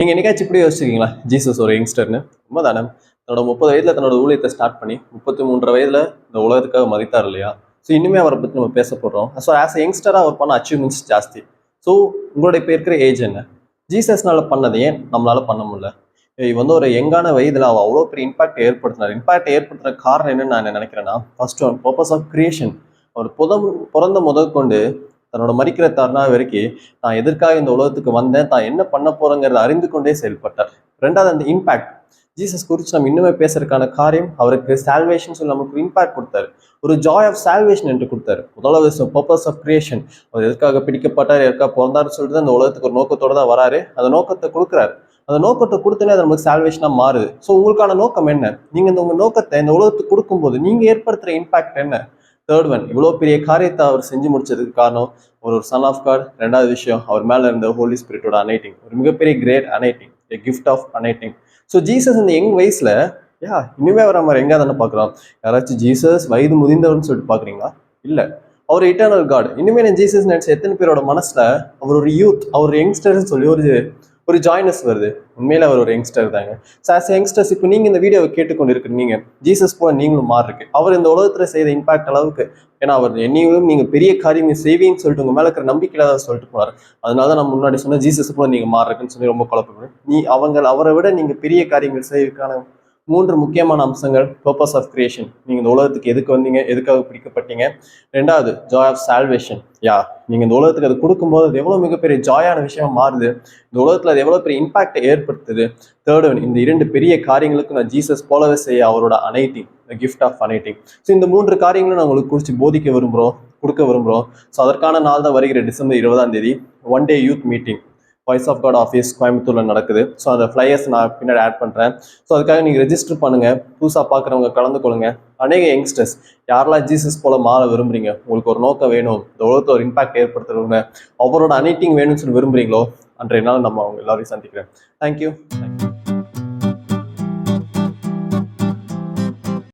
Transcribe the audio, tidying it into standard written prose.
நீங்க என்னைக்காச்சும் இப்படி யோசிச்சிருக்கீங்களா? ஜீசஸ் ஒரு யங்ஸ்டர்னு. உண்மைதானே? தன்னோட 30 வயதுல தன்னோட ஊழியத்தை ஸ்டார்ட் பண்ணி 33 வயதுல இந்த உலகத்துக்காக மரித்தார் இல்லையா? ஸோ இனிமே அவரை பத்தி நம்ம பேச போறோம். ஸோ ஆஸ் எ யங்ஸ்டரா அவர் பண்ண அச்சீவ்மெண்ட்ஸ் ஜாஸ்தி. ஸோ உங்களுடைய இப்ப இருக்கிற ஏஜ் என்ன? ஜீசஸ்னால பண்ணதை ஏன் நம்மளால பண்ண முடியல? வந்து ஒரு யங்கான வயதுல அவர் அவ்வளோ பெரிய இம்பாக்ட் ஏற்படுத்தினார். இம்பாக்ட் ஏற்படுத்துற காரணம் என்னன்னு நான் நினைக்கிறேன்னா, first one purpose of creation. அவர் பிறந்த முதல் கொண்டு தன்னோட மரிக்கிற தருணம் வரைக்கும் தான் எதற்காக இந்த உலகத்துக்கு வந்தேன், தான் என்ன பண்ண போறேங்கிறத அறிந்து கொண்டே செயல்பட்டார். ரெண்டாவது அந்த இம்பாக்ட். ஜீசஸ் குறித்து நம்ம இன்னுமே பேசுறதுக்கான காரியம், அவருக்கு சால்வேஷன் சொல்லி நமக்கு இம்பாக்ட் கொடுத்தாரு. ஒரு ஜாய் ஆஃப் சால்வேஷன் என்று கொடுத்தாரு. முதலாவது பர்பஸ் ஆஃப் கிரியேஷன். அவர் எதுக்காக பிடிக்கப்பட்டார், எதுக்காக பிறந்தாருன்னு சொல்லிட்டு அந்த உலகத்துக்கு ஒரு நோக்கத்தோட தான் வராரு. அந்த நோக்கத்தை கொடுக்குறாரு. அந்த நோக்கத்தை கொடுத்தனே அது நமக்கு சால்வேஷனா மாறுது. ஸோ உங்களுக்கான நோக்கம் என்ன? நீங்க உங்க நோக்கத்தை இந்த உலகத்துக்கு கொடுக்கும்போது நீங்க ஏற்படுத்துற இம்பாக்ட் என்ன? தேர்ட் ஒன், இவ்வளோ பெரிய காரியத்தை அவர் செஞ்சு முடிச்சதுக்கு காரணம் ஒரு சன் ஆஃப் காட். ரெண்டாவது விஷயம், அவர் மேல இருந்த ஹோலி ஸ்பிரிட்டோட அனைட்டிங், ஒரு மிகப்பெரிய great anointing, a gift of anointing. So Jesus இந்த யங் வயசுல இனிமே வர மாதிரி எங்க தானே பாக்குறோம். யாராச்சும் ஜீசஸ் வயது முதிர்ந்தவர்னு சொல்லிட்டு பாக்குறீங்களா? இல்ல, அவர் இட்டர்னல் காட். இனிமே ஜீசஸ் நினைச்ச எத்தனை பேரோட மனசுல அவர் ஒரு யூத், அவர் யங்ஸ்டர்ஸ் சொல்லி ஒரு ஒரு ஜாய்னஸ் வருது. உண்மையில அவர் ஒரு யங்ஸ்டர் தாங்க. யங்ஸ்டர்ஸ் இப்போ நீங்க இந்த வீடியோவை கேட்டுக்கொண்டு இருக்கிறீங்க, ஜீசஸ் போல நீங்களும் மாறிருக்கு. அவர் இந்த உலகத்துல செய்த இம்பாக்ட் அளவுக்கு, ஏன்னா அவர் என்னையும் நீங்க பெரிய காரியங்கள் செய்வீங்கன்னு சொல்லிட்டு உங்க மேல இருக்கிற நம்பிக்கையில தான் சொல்லிட்டு போனார். அதனாலதான் நான் முன்னாடி சொன்ன ஜீசஸ் போல நீங்க மாறுறதுன்னு சொல்லி ரொம்ப குழப்பம். அவரை விட நீங்க பெரிய காரியங்கள் செய்வதற்கான 3 முக்கியமான அம்சங்கள். பர்பஸ் ஆஃப் கிரியேஷன், நீங்க இந்த உலகத்துக்கு எதுக்கு வந்தீங்க, எதுக்காக பிடிக்கப்பட்டீங்க. ரெண்டாவது ஜாய் ஆஃப் சால்வேஷன். நீங்க இந்த உலகத்துக்கு அது கொடுக்கும்போது அது எவ்வளவு மிகப்பெரிய ஜாயான விஷயமா மாறுது, இந்த உலகத்துல அது எவ்வளவு பெரிய இம்பாக்ட் ஏற்படுத்துது. தேர்ட் ஒன், இந்த 2 பெரிய காரியங்களுக்கு நான் ஜீசஸ் போலவே செய்ய அவரோட anointing, gift of anointing. So இந்த 3 காரியங்களும் நான் உங்களுக்கு குறித்து போதிக்க விரும்புகிறோம், கொடுக்க விரும்புகிறோம். ஸோ அதற்கான நாள் தான் வருகிற டிசம்பர் 20ஆம் தேதி one day youth meeting voice of God office கோயம்புத்தூர்ல நடக்குது. ஸோ அந்த ஃபிளையர்ஸ் நான் பின்னாடி ஆட் பண்றேன். ஸோ அதுக்காக நீங்க ரெஜிஸ்டர் பண்ணுங்க. புதுசாக பார்க்குறவங்க கலந்து கொள்ளுங்க. அநேக யங்ஸ்டர்ஸ் யாரெல்லாம் ஜீசஸ் போல மாற விரும்புறீங்க, உங்களுக்கு ஒரு நோக்கம் வேணும், இந்த உலகத்தை ஒரு இம்பாக்ட் ஏற்படுத்துறவங்க, அவரோட அனைட்டிங் வேணும்னு சொல்லி விரும்புறீங்களோ, அன்றைய நாள் நம்ம அவங்க எல்லாரையும் சந்திக்கிறேன். தேங்க்யூ.